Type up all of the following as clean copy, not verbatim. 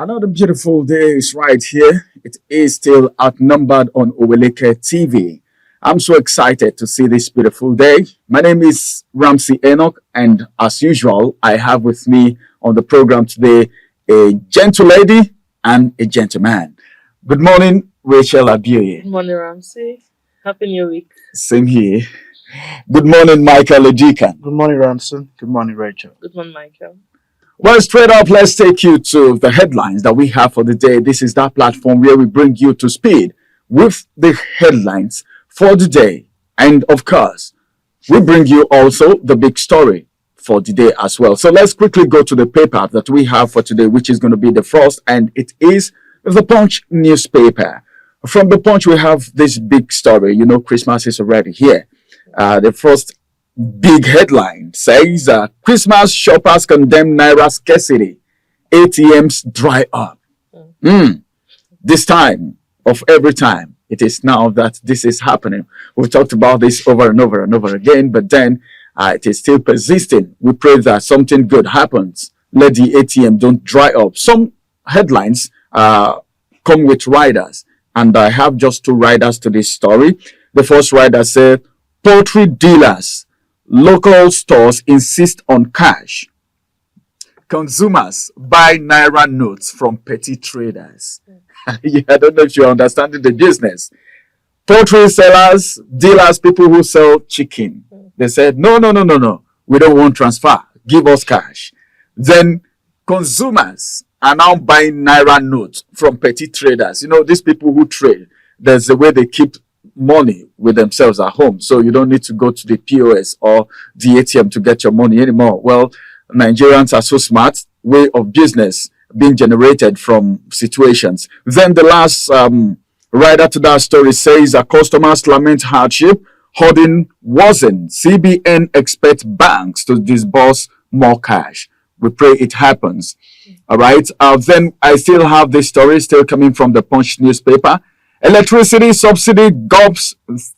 Another beautiful day is right here. It is still outnumbered on Oweleketv. I'm so excited to see this beautiful day. My name is Ramsey Enoch, and as usual, I have with me on the program today a gentle lady and a gentleman. Good morning, Rachel Abioye. Good morning, Ramsey. Happy New Week. Same here. Good morning, Michael Ejikan. Good morning, Ramsey. Good morning, Rachel. Good morning, Michael. Well, straight up, let's take you to the headlines that we have for the day. This is that platform where we bring you to speed with the headlines for the day. And of course, we bring you also the big story for the day as well. So let's quickly go to the paper that we have for today, which is going to be the first, and it is the Punch newspaper. From the Punch, we have this big story. You know, Christmas is already here. The first big headline says Christmas shoppers condemn naira scarcity. ATMs dry up. This time of every time, it is now that this is happening. We've talked about this over and over and over again, but then it is still persisting. We pray that something good happens. Let the ATM don't dry up. Some headlines come with riders, and I have just two riders to this story. The first rider said, poultry dealers, local stores insist on cash. Consumers buy naira notes from petty traders. I don't know if you're understanding the business. Poultry sellers, dealers, people who sell chicken. They said, no. We don't want transfer. Give us cash. Then consumers are now buying naira notes from petty traders. You know, these people who trade, there's a way they keep money with themselves at home, so you don't need to go to the POS or the ATM to get your money anymore. Well, Nigerians are so smart, way of business being generated from situations. Then the last writer to that story says customers lament hardship, hoarding worsens. CBN expects banks to disburse more cash. We pray it happens. All right. Then I still have this story still coming from the Punch newspaper. Electricity subsidy gobs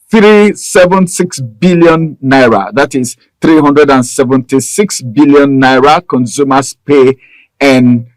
376 billion naira. That is 376 billion naira consumers pay, and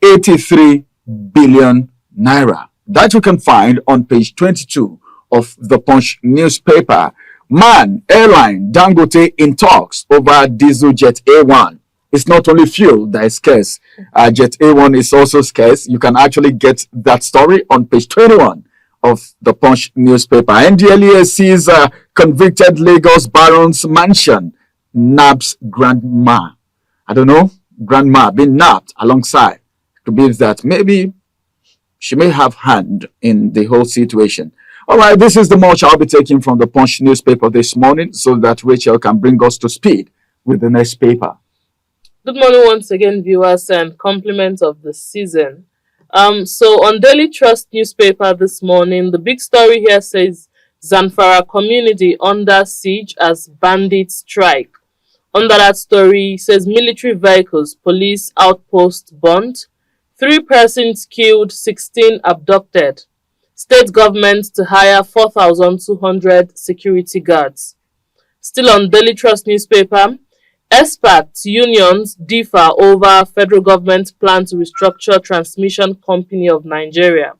83 billion naira. That you can find on page 22 of the Punch newspaper. Man, airline Dangote in talks over diesel jet A1. It's not only fuel that is scarce. Jet A1 is also scarce. You can actually get that story on page 21 of the Punch newspaper. NDLEA sees convicted Lagos Baron's mansion nabs grandma. I don't know, grandma being nabbed alongside. To be that maybe she may have hand in the whole situation. All right, this is the much I'll be taking from the Punch newspaper this morning so that Rachel can bring us to speed with the next paper. Good morning once again, viewers, and compliments of the season. So on Daily Trust newspaper this morning, the big story here says Zamfara community under siege as bandits strike. Under that story, it says military vehicles, police outpost burnt, 3 persons killed, 16 abducted. State government to hire 4,200 security guards. Still on Daily Trust newspaper, experts unions differ over federal government plan to restructure Transmission Company of Nigeria.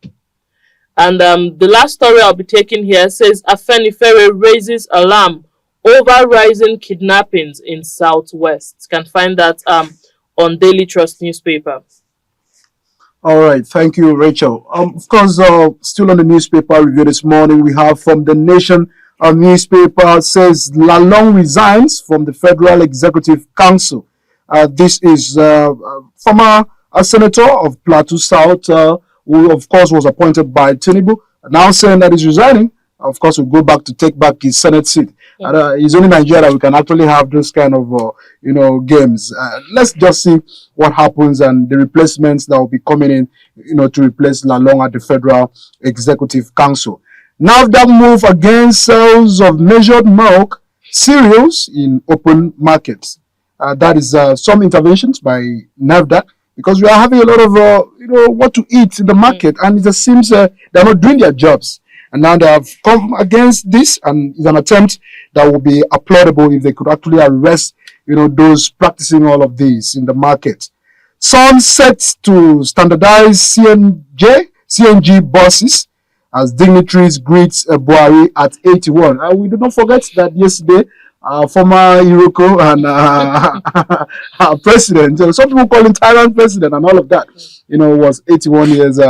And the last story I'll be taking here says Afenifere raises alarm over rising kidnappings in Southwest. You can find that on Daily Trust newspaper. All right, thank you, Rachel. Of course, still on the newspaper review this morning, we have from The Nation. A newspaper says Lalong resigns from the Federal Executive Council. This is former senator of Plateau South, who of course was appointed by Tinubu, now saying that he's resigning. Of course, will go back to take back his Senate seat. It's only Nigeria we can actually have those kind of games. Let's just see what happens and the replacements that will be coming in, to replace Lalong at the Federal Executive Council. NAFDAC move against sales of measured milk cereals in open markets. That is some interventions by NAFDAC, because we are having a lot of what to eat in the market, and it just seems they're not doing their jobs. And now they have come against this, and it's an attempt that will be applaudable if they could actually arrest those practicing all of these in the market. Sun sets to standardize CNG buses as dignitaries greet Buhari at 81. And we do not forget that yesterday, former Iroko and our president, some people call him tyrant president and all of that, was 81 years.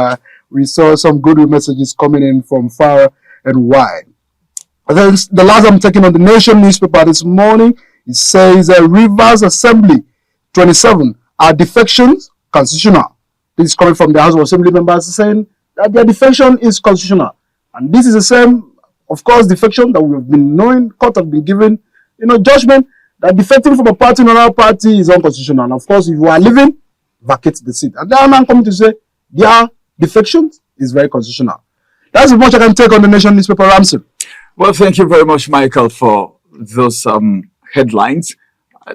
We saw some good messages coming in from far and wide. And then the last I'm taking on the Nation newspaper this morning, it says Rivers Assembly 27 are defections constitutional. This is coming from the House of Assembly members saying that their defection is constitutional. And this is the same, of course, defection that we've been knowing. Court have been given, judgment that defecting from a party to another party is unconstitutional. And of course, if you are leaving, vacate the seat. And they are now coming to say their defection is very constitutional. That's as much I can take on the Nation newspaper, Ramsey. Well, thank you very much, Michael, for those headlines.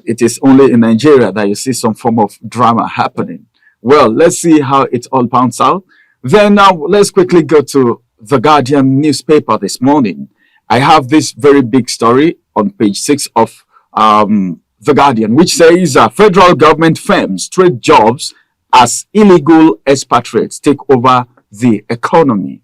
It is only in Nigeria that you see some form of drama happening. Well, let's see how it all pans out. Then now let's quickly go to the Guardian newspaper this morning. I have this very big story on page 6 of the Guardian, which says federal government firms trade jobs as illegal expatriates take over the economy.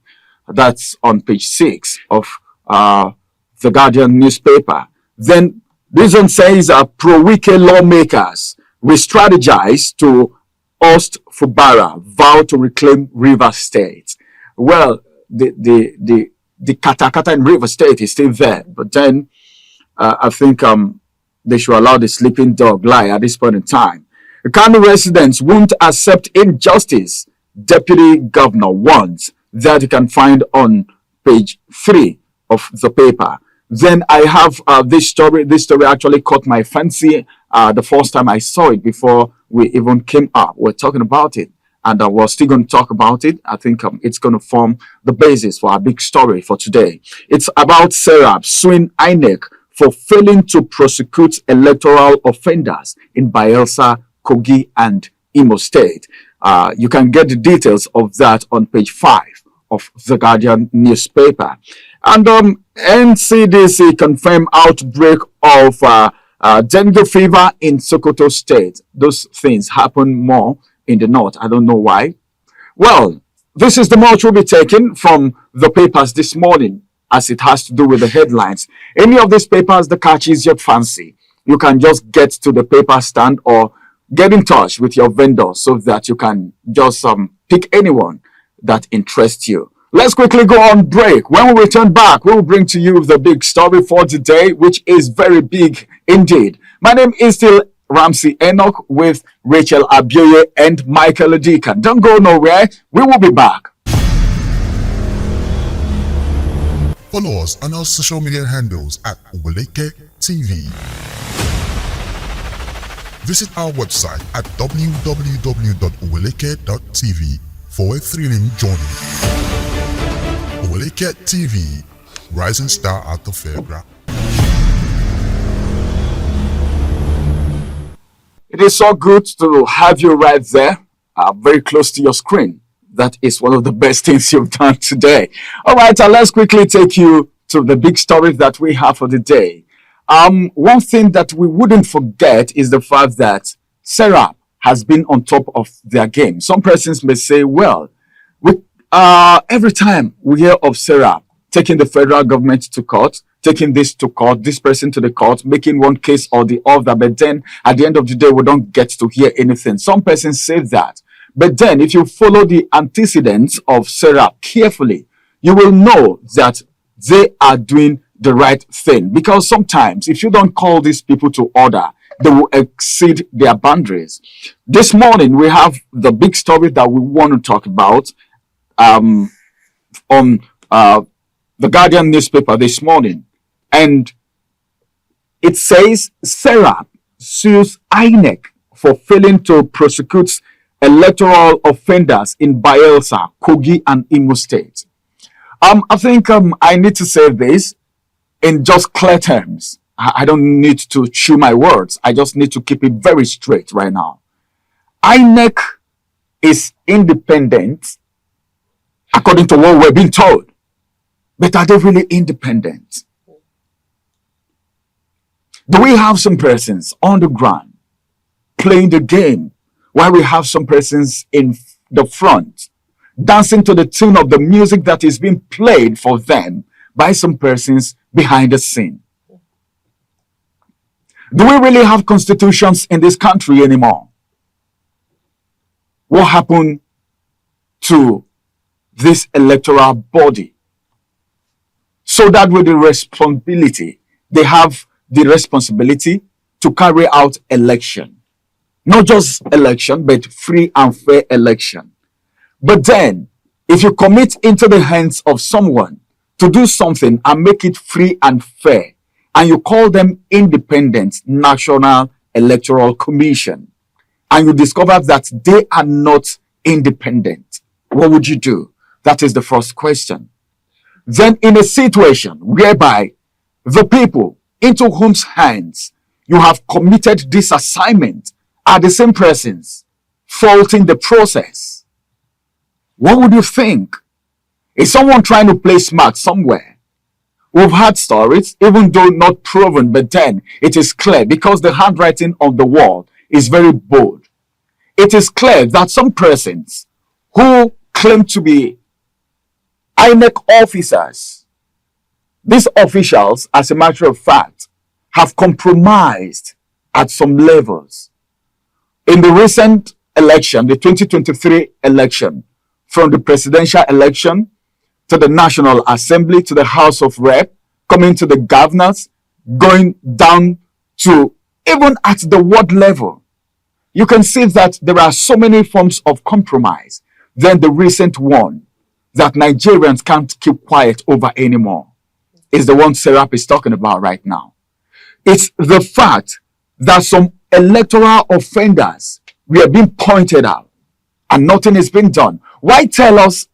That's on page 6 of the Guardian newspaper. Then this one says pro-Wike lawmakers re-strategize to oust Fubara, vow to reclaim River State. Well, the katakata in River State is still there, but then I think they should allow the sleeping dog lie at this point in time. The Kano residents won't accept injustice, Deputy Governor warns. That you can find on page 3 of the paper. Then I have this story. This story actually caught my fancy the first time I saw it before we even came up. We're talking about it, and we're still going to talk about it. I think it's going to form the basis for our big story for today. It's about Serap suing INEC for failing to prosecute electoral offenders in Bayelsa, Kogi, and Imo State. You can get the details of that on page 5 of the Guardian newspaper. And NCDC confirmed outbreak of dengue fever in Sokoto State. Those things happen more in the north. I don't know why. Well, this is the much we'll be taking from the papers this morning, as it has to do with the headlines. Any of these papers that catches your fancy, you can just get to the paper stand or get in touch with your vendor so that you can just pick anyone that interests you. Let's quickly go on break. When we return back, we will bring to you the big story for today, which is very big indeed. My name is still Ramsey Enoch with Rachel Abioye and Michael Adika. Don't go nowhere. We will be back. Follow us on our social media handles at Oweleketv. Visit our website at www.oweleketv for a thrilling journey. Oweleketv, rising star at the fairground. It is so good to have you right there, very close to your screen. That is one of the best things you've done today. All right, let's quickly take you to the big story that we have for the day. One thing that we wouldn't forget is the fact that Serap has been on top of their game. Some persons may say, well, every time we hear of Serap taking the federal government to court, taking this to court, this person to the court, making one case or the other, but then at the end of the day, we don't get to hear anything. Some persons say that. But then if you follow the antecedents of Serap carefully, you will know that they are doing the right thing. Because sometimes if you don't call these people to order, they will exceed their boundaries. This morning, we have the big story that we want to talk about on the Guardian newspaper this morning. And it says Serap sues INEC for failing to prosecute electoral offenders in Bayelsa, Kogi, and Imo State. I think I need to say this in just clear terms. I don't need to chew my words. I just need to keep it very straight right now. INEC is independent according to what we're being told. But are they really independent? Do we have some persons on the ground playing the game while we have some persons in the front dancing to the tune of the music that is being played for them by some persons behind the scene. Do we really have constitutions in this country anymore? What happened to this electoral body? So that with the responsibility, they have the responsibility to carry out election. Not just election, but free and fair election. But then, if you commit into the hands of someone to do something and make it free and fair, and you call them Independent National Electoral Commission, and you discover that they are not independent, what would you do? That is the first question. Then in a situation whereby the people into whose hands you have committed this assignment are the same persons faulting the process, what would you think? Is someone trying to play smart somewhere? We've had stories, even though not proven, but then it is clear because the handwriting on the wall is very bold. It is clear that some persons who claim to be INEC officers, these officials, as a matter of fact, have compromised at some levels. In the recent election, the 2023 election, from the presidential election to the National Assembly, to the House of Rep, coming to the governors, going down to even at the ward level, you can see that there are so many forms of compromise. Then the recent one that Nigerians can't keep quiet over anymore is the one Serap is talking about right now. It's the fact that some electoral offenders were being pointed out and nothing is being done. Why tell us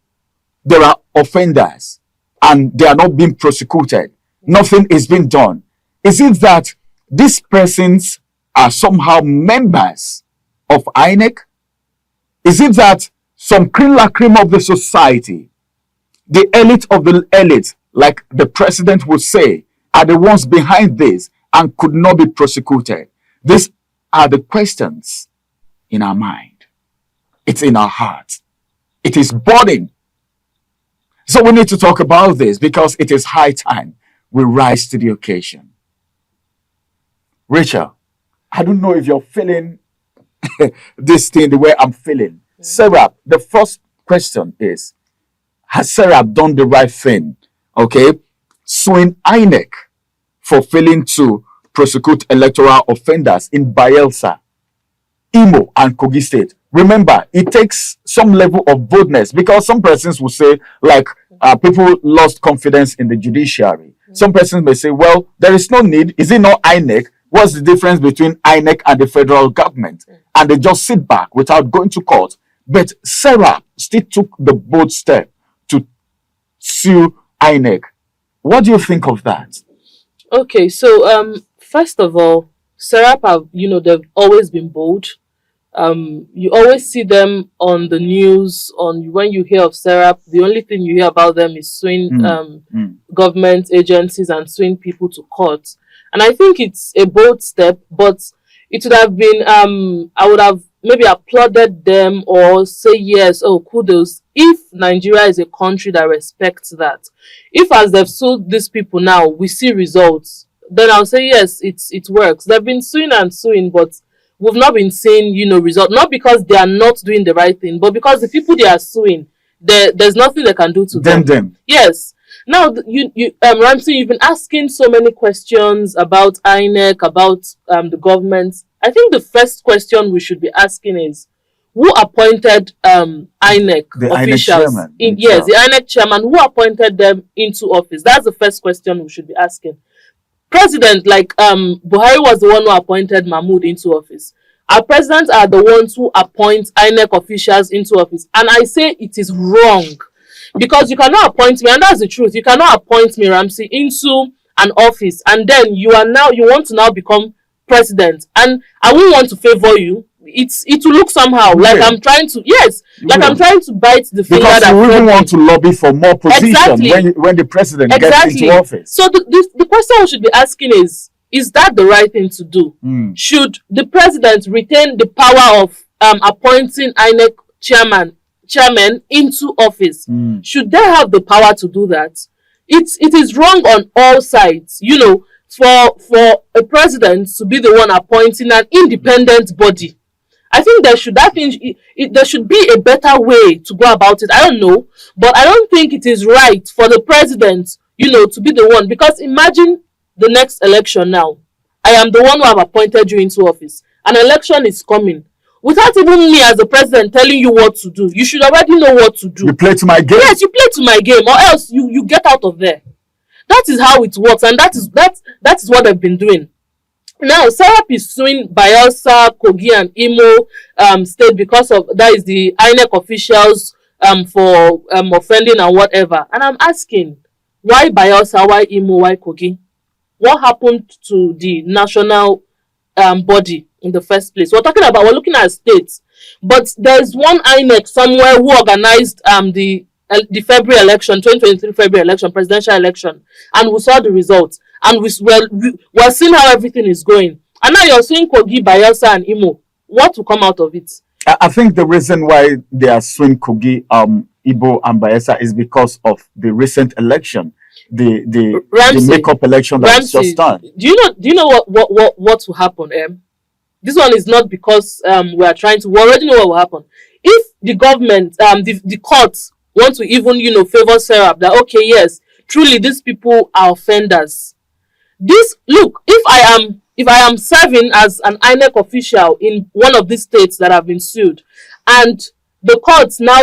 there are offenders and they are not being prosecuted? Nothing is being done. Is it that these persons are somehow members of INEC? Is it that some cream la cream of the society, the elite of the elite, like the president would say, are the ones behind this and could not be prosecuted? These are the questions in our mind. It's in our heart. It is burning. So we need to talk about this because it is high time we rise to the occasion. Rachel, I don't know if you're feeling this thing the way I'm feeling. Sarah, the first question is, has Sarah done the right thing? Okay, suing INEC for failing to prosecute electoral offenders in Bayelsa, Imo, and Kogi State. Remember, it takes some level of boldness because some persons will say, like, people lost confidence in the judiciary. Some persons may say, well, there is no need. Is it not INEC? What's the difference between INEC and the federal government? And they just sit back without going to court. But Sarah still took the bold step to sue INEC. What do you think of that? Okay, so first of all, Serap have, they've always been bold. You always see them on the news. When you hear of Serap, the only thing you hear about them is suing government agencies and suing people to court. And I think it's a bold step, but it would have been I would have maybe applauded them or say yes, oh kudos, if Nigeria is a country that respects that. If as they've sued these people now, we see results, then I'll say yes, it works. They've been suing and suing, but we've not been seeing, results. Not because they are not doing the right thing, but because the people they are suing, there's nothing they can do to them. Yes. Now, Ramsey, you've been asking so many questions about INEC, about the government. I think the first question we should be asking is, who appointed INEC the officials? INEC chairman, yes, the INEC chairman. Who appointed them into office? That's the first question we should be asking. President, like Buhari was the one who appointed Mahmood into office. Our presidents are the ones who appoint INEC officials into office. And I say it is wrong. Because you cannot appoint me, and that's the truth. You cannot appoint me, Ramsey, into an office, and then you want to now become president. And I won't want to favor you. It will look somehow like I'm trying to I'm trying to bite the finger because that you even want to lobby for more position when the president gets into office. So the question we should be asking is that the right thing to do? Should the president retain the power of appointing INEC chairmen into office. Should they have the power to do that? It is wrong on all sides. You know, for a president to be the one appointing an independent body, I think there should be a better way to go about it. I don't know, but I don't think it is right for the president, you know, to be the one. Because imagine the next election now. I am the one who have appointed you into office. An election is coming. Without even me as the president telling you what to do, you should already know what to do. You play to my game. Yes, you play to my game, or else you get out of there. That is how it works, and that is what they've been doing. Now, Serap is suing Bayelsa, Kogi, and Imo state because of that is the INEC officials for offending and whatever. And I'm asking, why Bayelsa, why Imo, why Kogi? What happened to the national body in the first place? We're looking at states, but there's one INEC somewhere who organized the February election, 2023 February election, presidential election, and we saw the results, and we're seeing how everything is going. And now you're seeing Kogi, Bayelsa, and Imo. What will come out of it? I think the reason why they are suing Kogi, Ibo, and Bayelsa is because of the recent election, the make-up election that was just done. Do you know what will happen? This one is not because we are trying to. We already know what will happen. If the government, the courts want to even favor Serap, that okay, yes, truly these people are offenders. If I am serving as an INEC official in one of these states that have been sued, and the courts now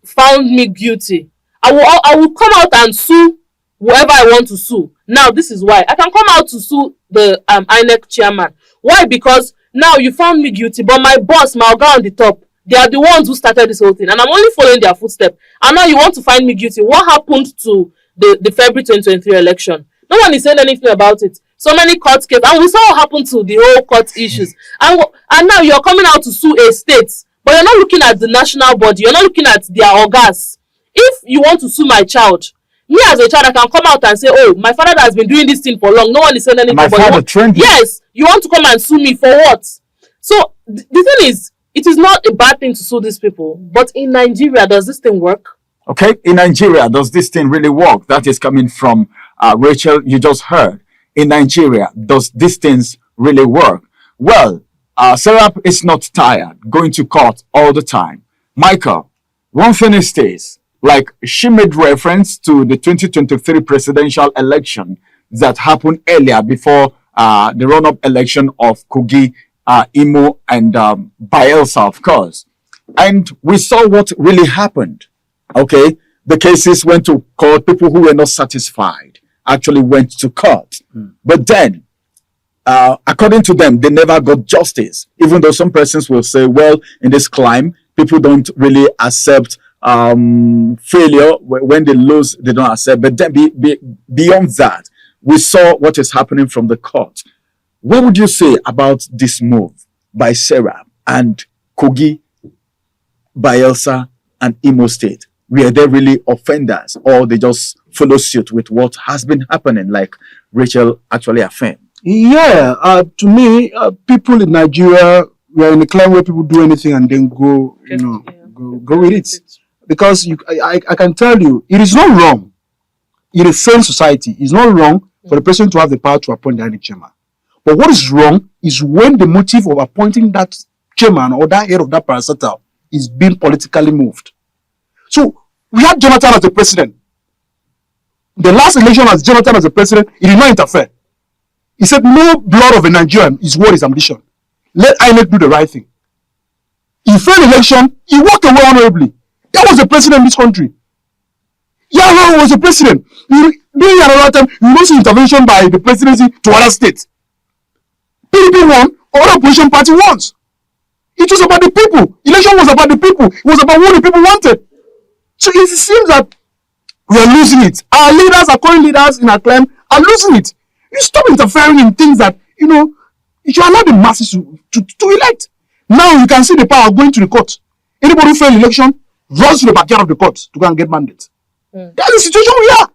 found me guilty, I will come out and sue whoever I want to sue. Now this is why I can come out to sue the INEC chairman. Why? Because now you found me guilty, but my boss, my guy on the top, they are the ones who started this whole thing, and I'm only following their footsteps. And now you want to find me guilty. What happened to the February 2023 election? No one is saying anything about it. So many court cases, and we saw what happened to the whole court issues. And now you're coming out to sue a state, but you're not looking at the national body. You're not looking at their organs. If you want to sue my child, me as a child, I can come out and say, oh, my father has been doing this thing for long. No one is saying anything. My father trained you. Yes, you want to come and sue me for what? So the thing is, it is not a bad thing to sue these people. But in Nigeria, does this thing work? Okay, in Nigeria, does this thing really work? That is coming from Rachel, you just heard. In Nigeria, does these things really work? Well, Serap is not tired going to court all the time. Michael, one thing is this, like she made reference to the 2023 presidential election that happened earlier before the run-up election of Kogi, Imo, and Bayelsa, of course. And we saw what really happened. Okay, the cases went to court. People who were not satisfied actually went to court. But then, according to them, they never got justice. Even though some persons will say, well, in this climb, people don't really accept failure. When they lose, they don't accept. But then beyond that, we saw what is happening from the court. What would you say about this move by Serap and Kogi, Bayelsa, and Imo State? Were they really offenders, or they just follow suit with what has been happening, like Rachel actually affirmed? Yeah, to me, people in Nigeria, we are in a climate where people do anything and then go with it. Because I can tell you, it is not wrong in a sane society. It's not wrong for the president to have the power to appoint the INEC chairman. But what is wrong is when the motive of appointing that chairman or that head of that parastatal is being politically moved. So we had Jonathan as the president. The last election as Jonathan as the president, he did not interfere. He said, no blood of a Nigerian is worth his ambition. Let INEC do the right thing. He failed election, he walked away honorably. That was the president in this country. Yahoo was the president. During another time, you don't see intervention by the presidency to other states. PDP won, other opposition party won. It was about the people. Election was about the people. It was about what the people wanted. So it seems that we are losing it. Our leaders, our current leaders in our clan are losing it. You stop interfering in things that, you should allow the masses to elect. Now you can see the power going to the court. Anybody who failed election runs to the backyard of the court to go and get mandate. That's the situation we are.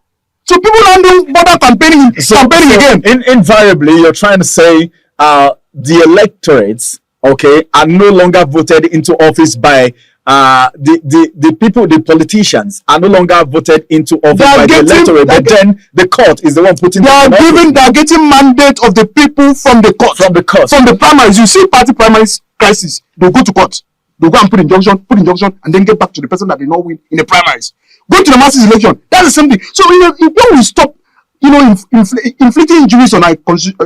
So people don't bother campaigning again. Invariably, you're trying to say the electorates okay, are no longer voted into office by the people, the politicians are no longer voted into office by the electorate, but then the court is the one putting they are getting mandate of the people from the court. From the primaries. You see party primaries crisis, they'll go to court. They'll go and put injunction, and then get back to the person that did not win in the primaries. Go to the masses election. That's the same thing. So when we stop, inflicting injuries on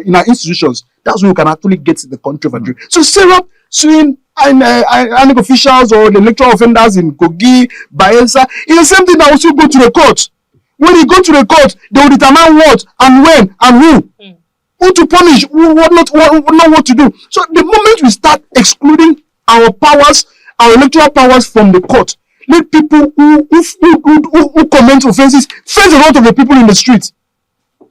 in our institutions, that's when we can actually get the country of Nigeria. So Sarah suing INEC officials or the electoral offenders in Kogi, Bayelsa, it's the same thing that also go to the court. When you go to the court, they will determine what and when and who. Who to punish, what not what to do. So the moment we start excluding our powers, our electoral powers from the court, let people who commit offenses face the wrath of the people in the street.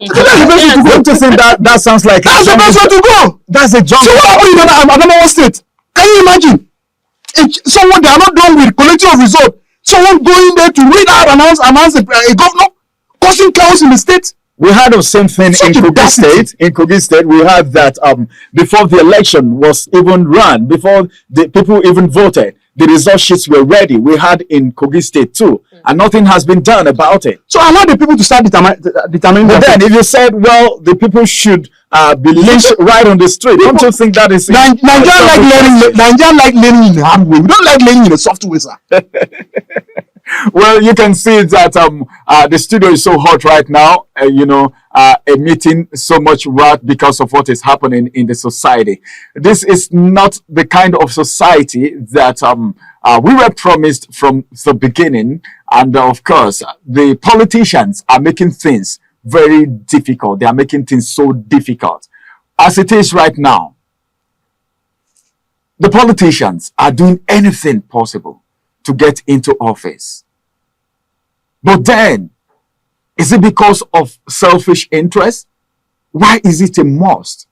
So that's the best way to go. To think that sounds like that's the best way to go. That's a job. So what happened in Adamawa State? Can you imagine? Someone they are not done with collecting of result. Someone going there to read out announce a governor causing chaos in the state. We had the same thing in Kogi State. In Kogi State, we had that before the election was even run, before the people even voted, the result sheets were ready. We had in Kogi State too, and nothing has been done about it. So allow the people to start determining. But then, if you said, well, the people should be lynched right on the street, don't you think that is Nigerians like learning in the hard way? We don't like learning in a soft way, sir. Well, you can see that the studio is so hot right now, emitting so much wrath because of what is happening in the society. This is not the kind of society that we were promised from the beginning. And of course, the politicians are making things very difficult. They are making things so difficult. As it is right now, the politicians are doing anything possible to get into office. But then, is it because of selfish interest? Why is it a must?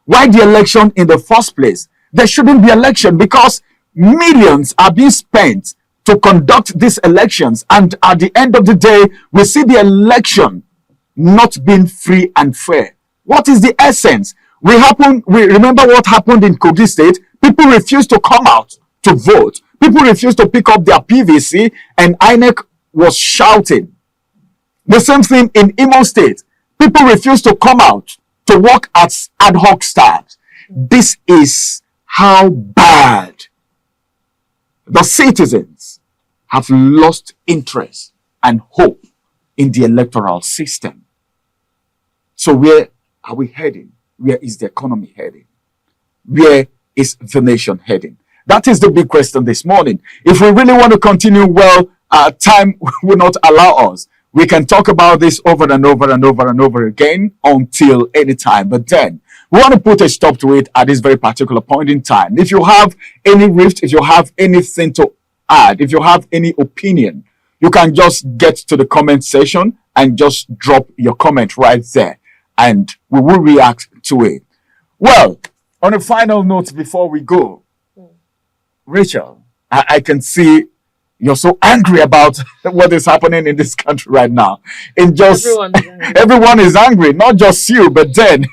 Why the election in the first place? There shouldn't be election because millions are being spent to conduct these elections, and at the end of the day, we see the election not being free and fair. What is the essence? We remember what happened in Kogi State. People refused to come out to vote. People refused to pick up their PVC, and INEC was shouting. The same thing in Imo State. People refused to come out to work as ad hoc staff. This is how bad the citizens have lost interest and hope in the electoral system. So where are we heading? Where is the economy heading? Where is the nation heading? That is the big question this morning. If we really want to continue, well, time will not allow us. We can talk about this over and over and over and over again until any time. But then we want to put a stop to it at this very particular point in time. If you have any rift, if you have anything to add, if you have any opinion, you can just get to the comment section and just drop your comment right there, and we will react to it. Well, on a final note before we go, Rachel, I can see you're so angry about what is happening in this country right now. Everyone is angry, not just you, but then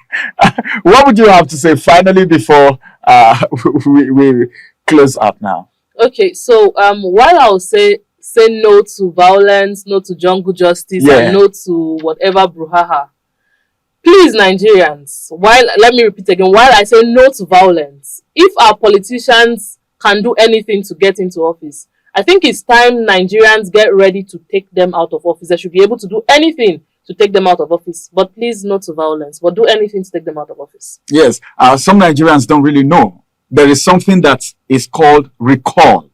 what would you have to say finally before we close up now? Okay, so while I'll say no to violence, no to jungle justice, and no to whatever brouhaha, please, Nigerians, let me repeat again, while I say no to violence, if our politicians can do anything to get into office, I think it's time Nigerians get ready to take them out of office. They should be able to do anything to take them out of office. But please, not to violence, but do anything to take them out of office. Yes, some Nigerians don't really know. There is something that is called recall.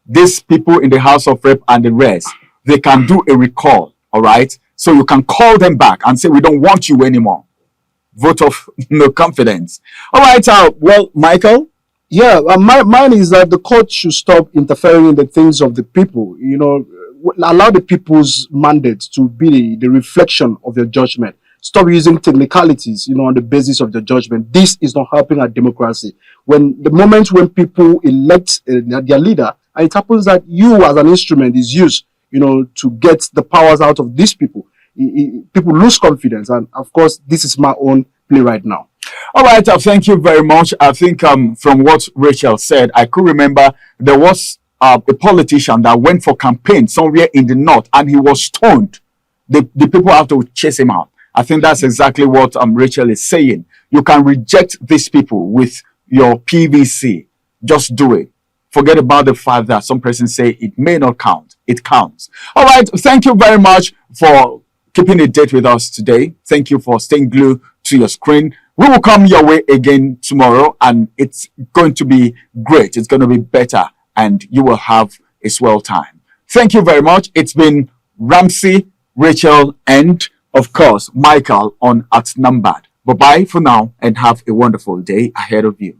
These people in the House of Rep and the rest, they can do a recall, all right? So you can call them back and say, we don't want you anymore. Vote of no confidence. All right, well, Michael? Yeah, mine is that the court should stop interfering in the things of the people. Allow the people's mandate to be the reflection of your judgment. Stop using technicalities, on the basis of the judgment. This is not helping our democracy. The moment when people elect their leader, and it happens that you as an instrument is used, to get the powers out of these people, people lose confidence. And of course, this is my own play right now. All right, thank you very much. I think from what Rachel said, I could remember there was a politician that went for campaign somewhere in the north and he was stoned. The people have to chase him out. I think that's exactly what Rachel is saying. You can reject these people with your PVC. Just do it. Forget about the fact that some persons say it may not count. It counts. All right. Thank you very much for keeping a date with us today. Thank you for staying glued to your screen. We will come your way again tomorrow, and it's going to be great. It's going to be better, and you will have a swell time. Thank you very much. It's been Ramsey, Rachel, and of course, Michael on OutNumbered. Bye-bye for now, and have a wonderful day ahead of you.